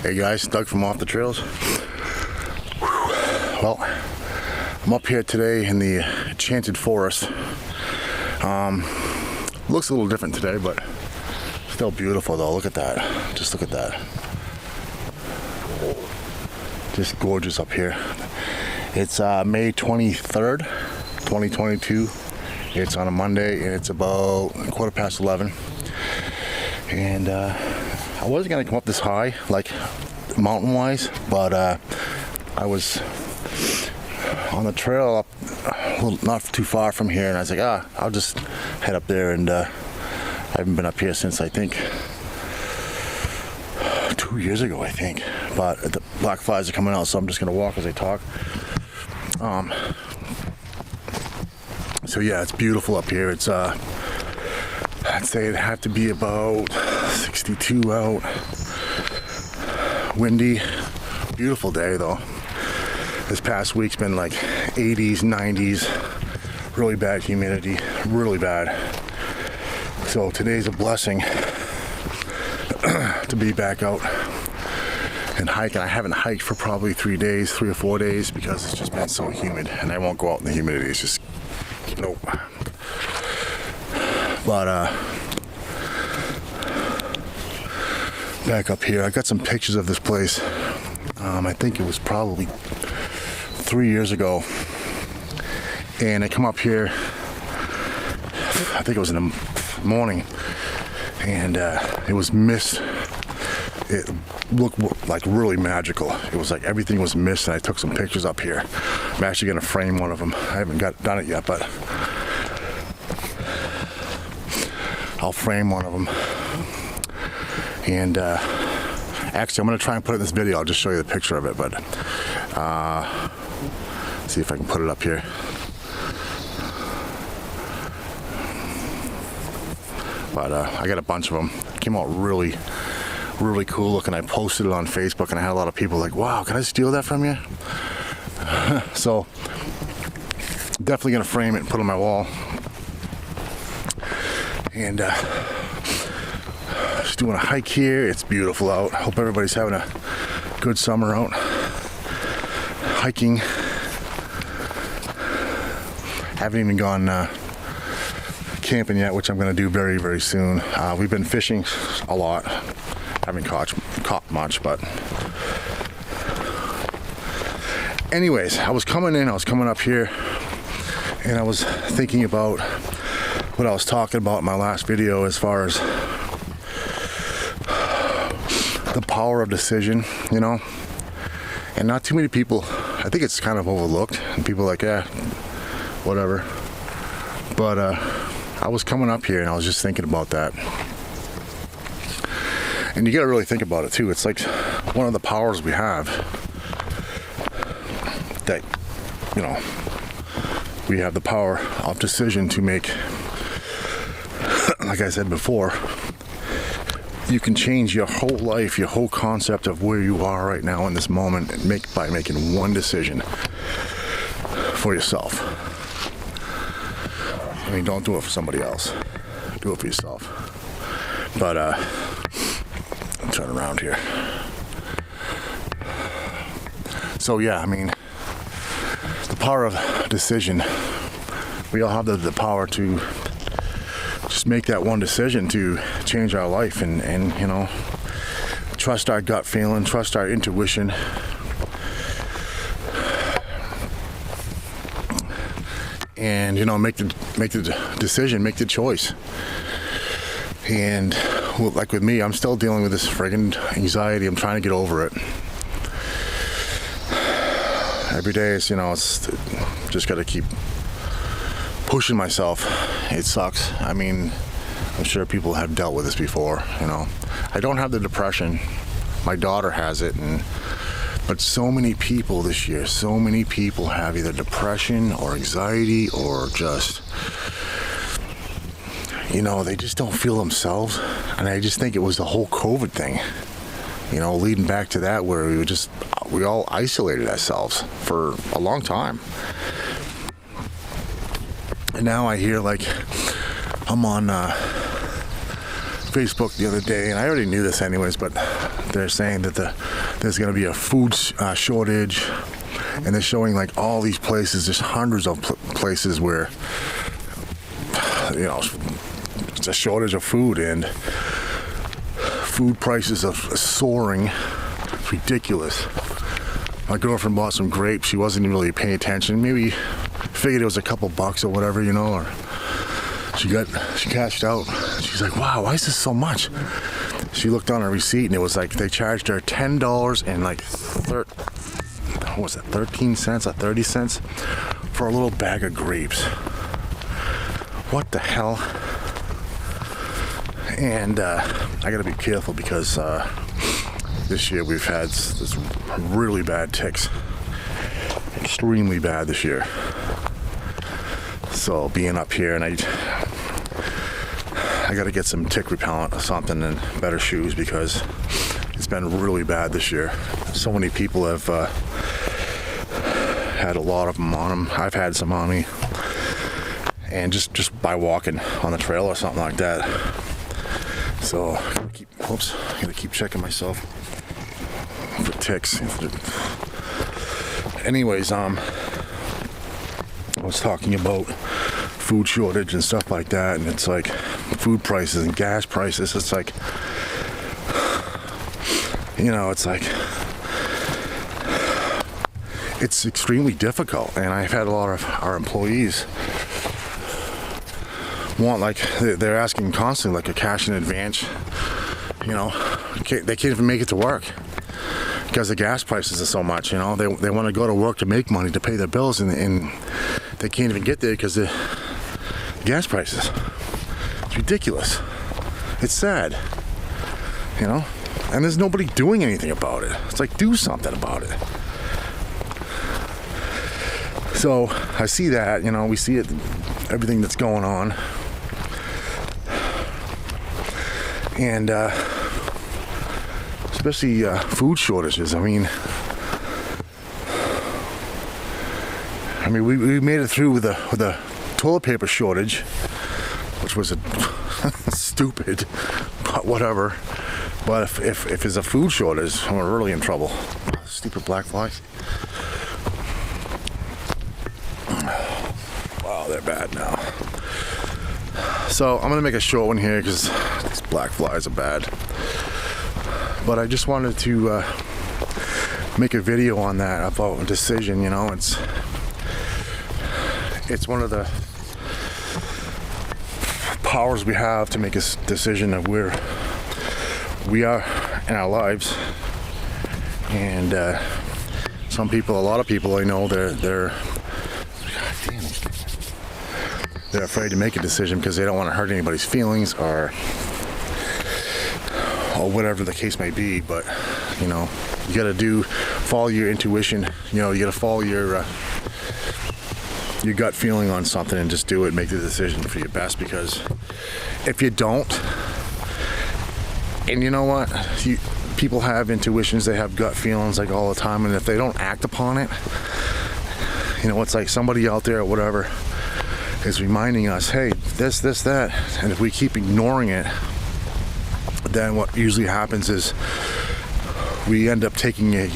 Hey guys, Doug from Off the Trails. Well, I'm up here today in the Enchanted forest. Looks a little different today, but still beautiful though. Look at that. Just look at that. Just gorgeous up here. It's May 23rd, 2022. It's on a Monday and it's about 11:15. And I wasn't gonna come up this high, like mountain-wise, but I was on the trail up, well, not too far from here, and I was like, I'll just head up there. And I haven't been up here since I think 2 years ago, I think. But the black flies are coming out, so I'm just gonna walk as I talk. So yeah, it's beautiful up here. It's I'd say it'd have to be about 62 out. Windy. Beautiful day though. This past week's been like 80s, 90s. Really bad humidity. Really bad. So today's a blessing to be back out and hiking. I haven't hiked for probably 3 or 4 days because it's just been so humid, and I won't go out in the humidity. It's just nope. But back up here, I got some pictures of this place. I think it was probably 3 years ago, and I come up here, I think it was in the morning, and it was mist. It looked like really magical. It was like everything was mist, and I took some pictures up here. I'm actually going to frame one of them. I haven't done it yet, but I'll frame one of them. And actually, I'm going to try and put it in this video. I'll just show you the picture of it, but see if I can put it up here. But I got a bunch of them. It came out really cool looking. I posted it on Facebook, and I had a lot of people like, wow, can I steal that from you? So definitely gonna frame it and put it on my wall. And just doing a hike here. It's beautiful out. Hope everybody's having a good summer out hiking. Haven't even gone camping yet, which I'm gonna do very, very soon. We've been fishing a lot. Haven't caught much, but anyways, I was coming up here, and I was thinking about what I was talking about in my last video as far as the power of decision, you know. And not too many people, I think it's kind of overlooked, and people are like, yeah, whatever. But I was coming up here and I was just thinking about that. And you gotta really think about it too. It's like one of the powers we have that, you know, we have the power of decision to make. Like I said before, you can change your whole life, your whole concept of where you are right now in this moment, by making one decision for yourself. I mean, don't do it for somebody else. Do it for yourself. But turn around here. So yeah, I mean, the power of decision. We all have the power to just make that one decision to change our life, and you know, trust our gut feeling, trust our intuition. And you know, make the decision, make the choice. And well, like with me, I'm still dealing with this friggin' anxiety. I'm trying to get over it. Every day, it's, you know, it's just got to keep pushing myself. It sucks. I mean, I'm sure people have dealt with this before, you know. I don't have the depression. My daughter has it, but so many people this year, so many people have either depression or anxiety or just, you know, they just don't feel themselves. And I just think it was the whole COVID thing, you know, leading back to that, where we all isolated ourselves for a long time. And now I hear, like, I'm on Facebook the other day, and I already knew this anyways, but they're saying that there's going to be a food shortage, and they're showing like all these places, just hundreds of places where, you know, it's a shortage of food, and food prices are soaring. It's ridiculous. My girlfriend bought some grapes. She wasn't really paying attention. Maybe figured it was a couple bucks or whatever, you know, or she cashed out. She's like, wow, why is this so much? She looked on her receipt and it was like they charged her $10 and like 13 cents or 30 cents for a little bag of grapes. What the hell? And I gotta be careful because this year we've had this really bad ticks. Extremely bad this year. So being up here, and I got to get some tick repellent or something and better shoes because it's been really bad this year. So many people have had a lot of them on them. I've had some on me, and just by walking on the trail or something like that. So I gotta keep checking myself for ticks. Anyways, I was talking about food shortage and stuff like that, and it's like food prices and gas prices. It's like, you know, it's like it's extremely difficult, and I've had a lot of our employees want, like, they're asking constantly, like, a cash in advance. You know, they can't even make it to work because the gas prices are so much. You know, they want to go to work to make money to pay their bills, and they can't even get there because the gas prices. It's ridiculous. It's sad, you know, and there's nobody doing anything about it. It's like, do something about it. So I see that, you know, we see it, everything that's going on, and especially food shortages. I mean, we made it through with a toilet paper shortage, which was stupid, but whatever. But if there's a food shortage, we're really in trouble. Stupid black flies. Wow, they're bad now. So I'm gonna make a short one here because these black flies are bad. But I just wanted to make a video on that about a decision. You know, it's one of the powers we have to make a decision of where we are in our lives. And a lot of people I know, they're afraid to make a decision because they don't want to hurt anybody's feelings or whatever the case may be. But you know, you got to follow your intuition. You know, you got to follow your gut feeling on something and just do it. Make the decision for your best, because if you don't, and you know what, people have intuitions, they have gut feelings like all the time, and if they don't act upon it, you know, it's like somebody out there or whatever is reminding us, hey, this, that, and if we keep ignoring it, then what usually happens is we end up taking a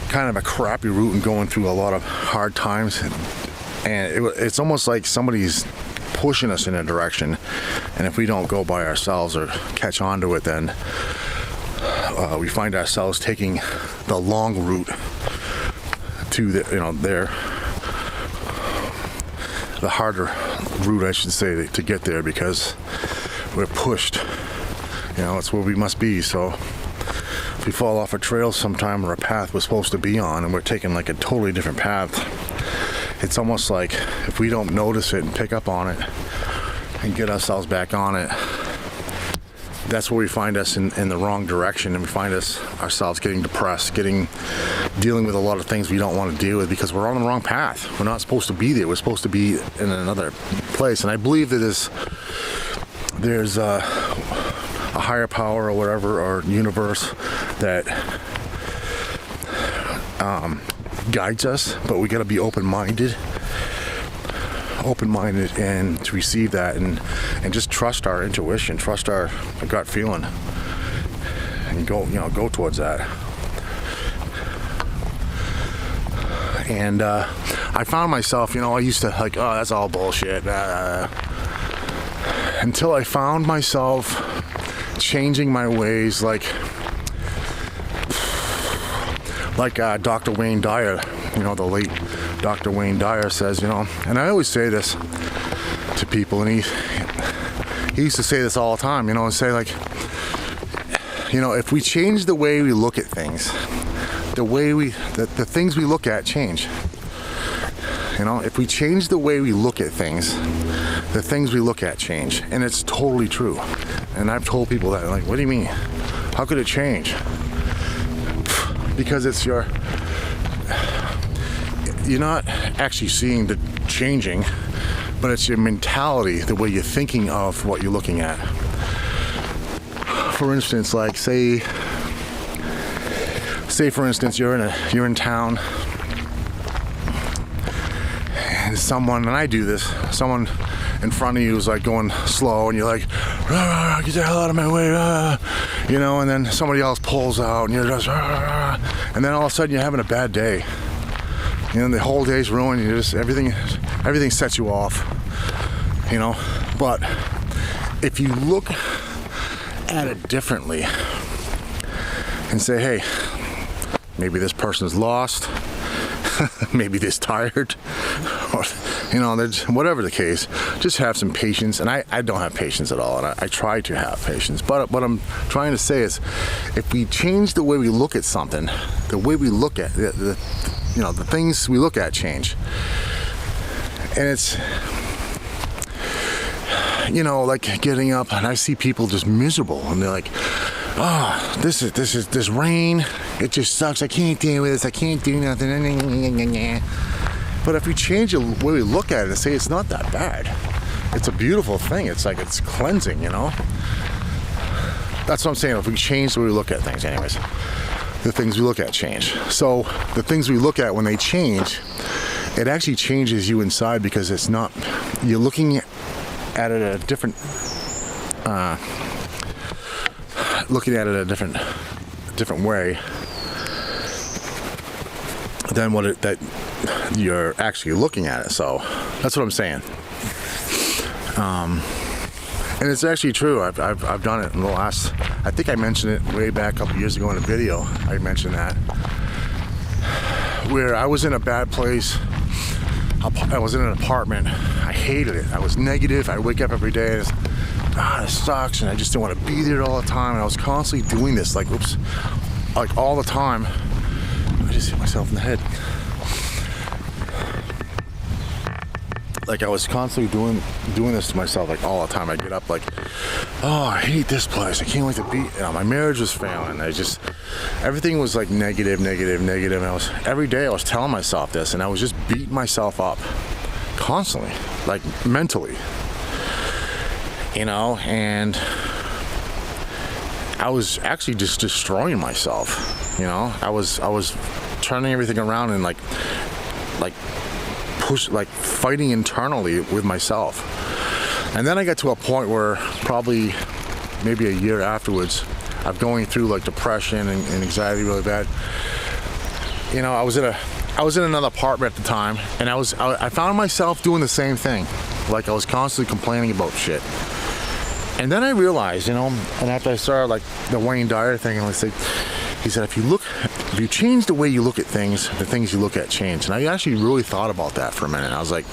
kind of a crappy route and going through a lot of hard times, and it's almost like somebody's pushing us in a direction, and if we don't go by ourselves or catch on to it, then we find ourselves taking the long route to the harder route, I should say, to get there, because we're pushed. You know, it's where we must be. So if we fall off a trail sometime or a path we're supposed to be on, and we're taking like a totally different path, it's almost like if we don't notice it and pick up on it and get ourselves back on it, that's where we find us in the wrong direction, and we find ourselves getting depressed, dealing with a lot of things we don't want to deal with because we're on the wrong path. We're not supposed to be there. We're supposed to be in another place. And I believe that there's a higher power or whatever, or universe that guides us, but we got to be open-minded and to receive that, and just trust our intuition, trust our gut feeling. and go towards that. And I found myself, I used to like, oh, that's all bullshit. Until I found myself changing my ways, like Dr. Wayne Dyer, the late Dr. Wayne Dyer says, and I always say this to people, and he used to say this all the time, and say like, if we change the way we look at things, the things we look at change. If we change the way we look at things, the things we look at change. And it's totally true. And I've told people that, like, what do you mean? How could it change? Because you're not actually seeing the changing, but it's your mentality, the way you're thinking of what you're looking at. For instance, like say for instance, you're in town, and someone in front of you is like going slow, and you're like, rah, rah, get the hell out of my way, and then somebody else pulls out, and you're just, rah, and then all of a sudden you're having a bad day. The whole day's ruined. Everything sets you off. But if you look at it differently and say, hey, maybe this person's lost, maybe they're tired, or whatever the case, just have some patience. And I don't have patience at all, and I try to have patience. But what I'm trying to say is, if we change the way we look at something, the way we look at the things we look at change. And it's like getting up, and I see people just miserable, and they're like, oh, this rain, it just sucks, I can't deal with this, I can't do nothing. But if we change the way we look at it and say it's not that bad, it's a beautiful thing, it's like it's cleansing, That's what I'm saying. If we change the way we look at things, anyways, the things we look at change. So the things we look at, when they change, it actually changes you inside, because it's not, you're looking at it a different different way than that you're actually looking at it. So that's what I'm saying. And it's actually true. I've done it in the last, I think I mentioned it way back a couple years ago in a video. I mentioned that, where I was in a bad place. I was in an apartment. I hated it. I was negative. I wake up every day and it's, this sucks, and I just didn't want to be there all the time. And I was constantly doing this, like all the time. I just hit myself in the head. Like I was constantly doing this to myself, like all the time. I get up like, oh, I hate this place. I can't wait to be. My marriage was failing. Everything was like negative. And every day I was telling myself this, and I was just beating myself up constantly, like mentally, and I was actually just destroying myself. I was turning everything around and like fighting internally with myself. And then I got to a point where probably maybe a year afterwards, I'm going through like depression and anxiety really bad. I was in another apartment at the time, and I found myself doing the same thing. Like I was constantly complaining about shit. And then I realized, and after I started like the Wayne Dyer thing, and he said, if you change the way you look at things, the things you look at change. And I actually really thought about that for a minute. I was like,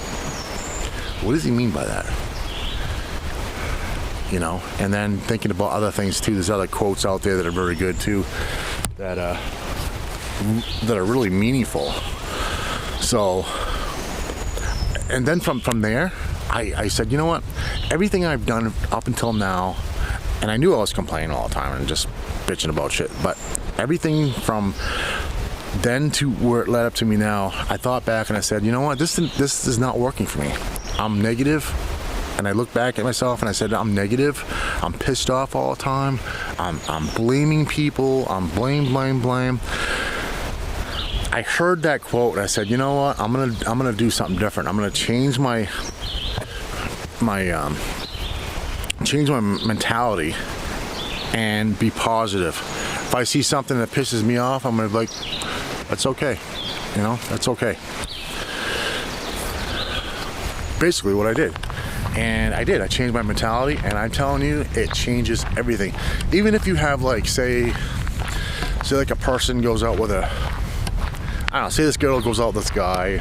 what does he mean by that? And then thinking about other things too. There's other quotes out there that are very good too, that are really meaningful. So, and then from there, I said, you know what? Everything I've done up until now, and I knew I was complaining all the time and just bitching about shit, but everything from then to where it led up to me now, I thought back and I said, you know what? This is not working for me. I'm negative. And I looked back at myself and I said, I'm negative. I'm pissed off all the time. I'm blaming people. I'm blame. I heard that quote and I said, you know what? I'm gonna do something different. I'm gonna change my mentality and be positive. If I see something that pisses me off, I'm gonna be like, that's okay. You know, that's okay. Basically what I did. And I did. I changed my mentality, and I'm telling you, it changes everything. Even if you have, like, say like a person goes out with I don't know, say this girl goes out with this guy,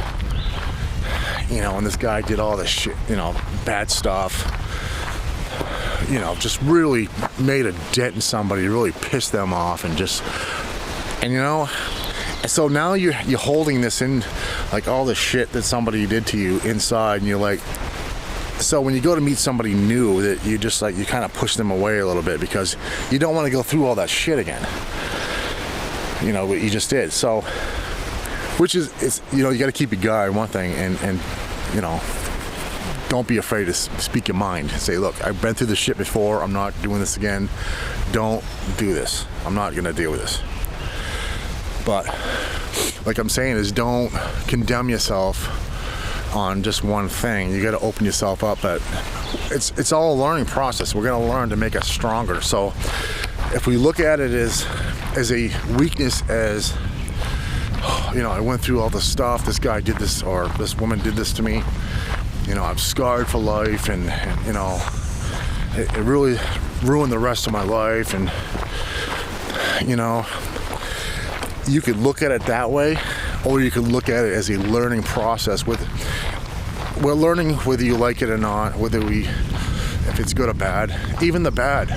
you know, and this guy did all this shit, you know, bad stuff, you know, just really made a dent in somebody, really pissed them off, and you know, so now you're holding this in, like, all the shit that somebody did to you inside, and you're like, so when you go to meet somebody new, that you just, like, you kind of push them away a little bit because you don't want to go through all that shit again, you know, what you just did. So, which is, it's, you know, you got to keep your guard, one thing, and you know, don't be afraid to speak your mind. Say, look, I've been through this shit before, I'm not doing this again, don't do this, I'm not going to deal with this. But like I'm saying is, don't condemn yourself on just one thing. You got to open yourself up. But it's all a learning process. We're going to learn to make us stronger. So if we look at it as a weakness, as, you know, I went through all this stuff, this guy did this, or this woman did this to me, you know, I'm scarred for life, and you know, it really ruined the rest of my life, and you know, you could look at it that way, or you could look at it as a learning process. We're learning whether you like it or not, if it's good or bad, even the bad.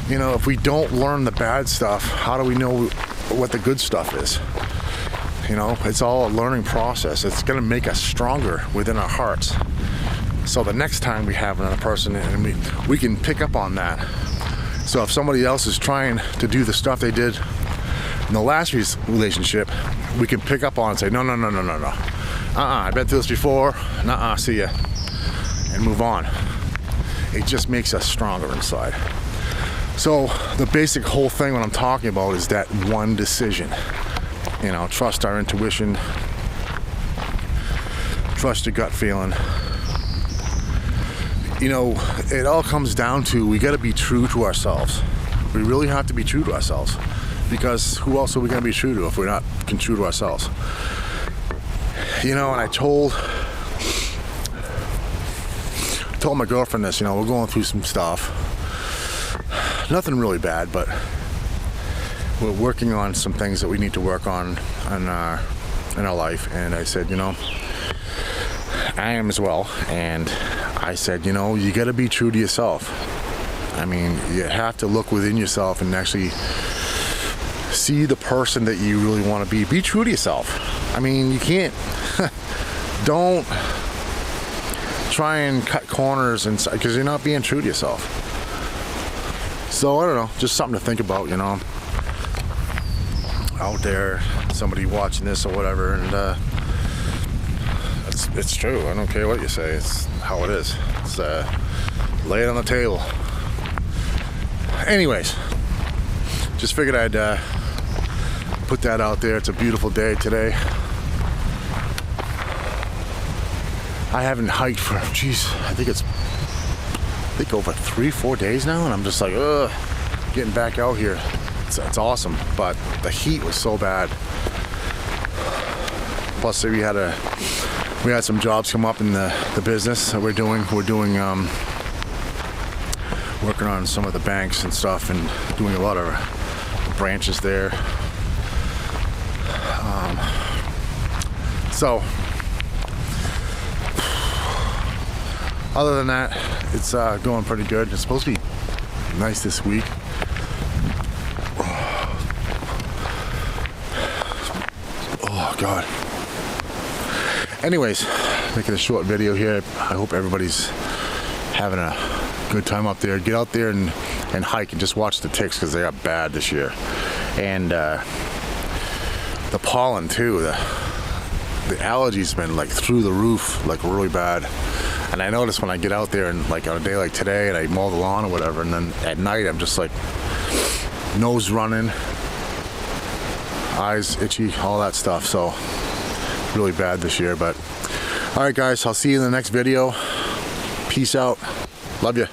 You know, if we don't learn the bad stuff, how do we know what the good stuff is? You know, it's all a learning process. It's going to make us stronger within our hearts. So the next time we have another person, and we can pick up on that. So if somebody else is trying to do the stuff they did in the last relationship, we can pick up on it and say, no. I've been through this before. Nuh-uh, see ya. And move on. It just makes us stronger inside. So the basic whole thing, what I'm talking about, is that one decision. You know, trust our intuition. Trust your gut feeling. You know, it all comes down to, we got to be true to ourselves. We really have to be true to ourselves. Because who else are we going to be true to if we're not true to ourselves? You know, and I told my girlfriend this, you know, we're going through some stuff. Nothing really bad, but we're working on some things that we need to work on in our life. And I said, you know, I am as well. And I said, you know, you got to be true to yourself. I mean, you have to look within yourself and actually see the person that you really want to be. Be true to yourself. I mean, you can't, don't try and cut corners inside, because you're not being true to yourself. So I don't know, just something to think about, you know, out there, somebody watching this or whatever. And it's true. I don't care what you say, it's how it is. It's lay it on the table. Anyways, just figured I'd put that out there. It's a beautiful day today. I haven't hiked for, I think over 3-4 days now, and I'm just like, ugh, getting back out here. It's awesome, but the heat was so bad. Plus, we had some jobs come up in the business that we're doing. Working on some of the banks and stuff, and doing a lot of branches there. So other than that, it's going pretty good. It's supposed to be nice this week. Oh God. Anyways, making a short video here. I hope everybody's having a good time up there. Get out there and hike and just watch the ticks, because they are bad this year. And the pollen too. The allergies been like through the roof, like really bad. And I notice when I get out there and like on a day like today and I mow the lawn or whatever, and then at night I'm just like nose running, eyes itchy, all that stuff. So really bad this year. But all right guys, I'll see you in the next video. Peace out. Love you.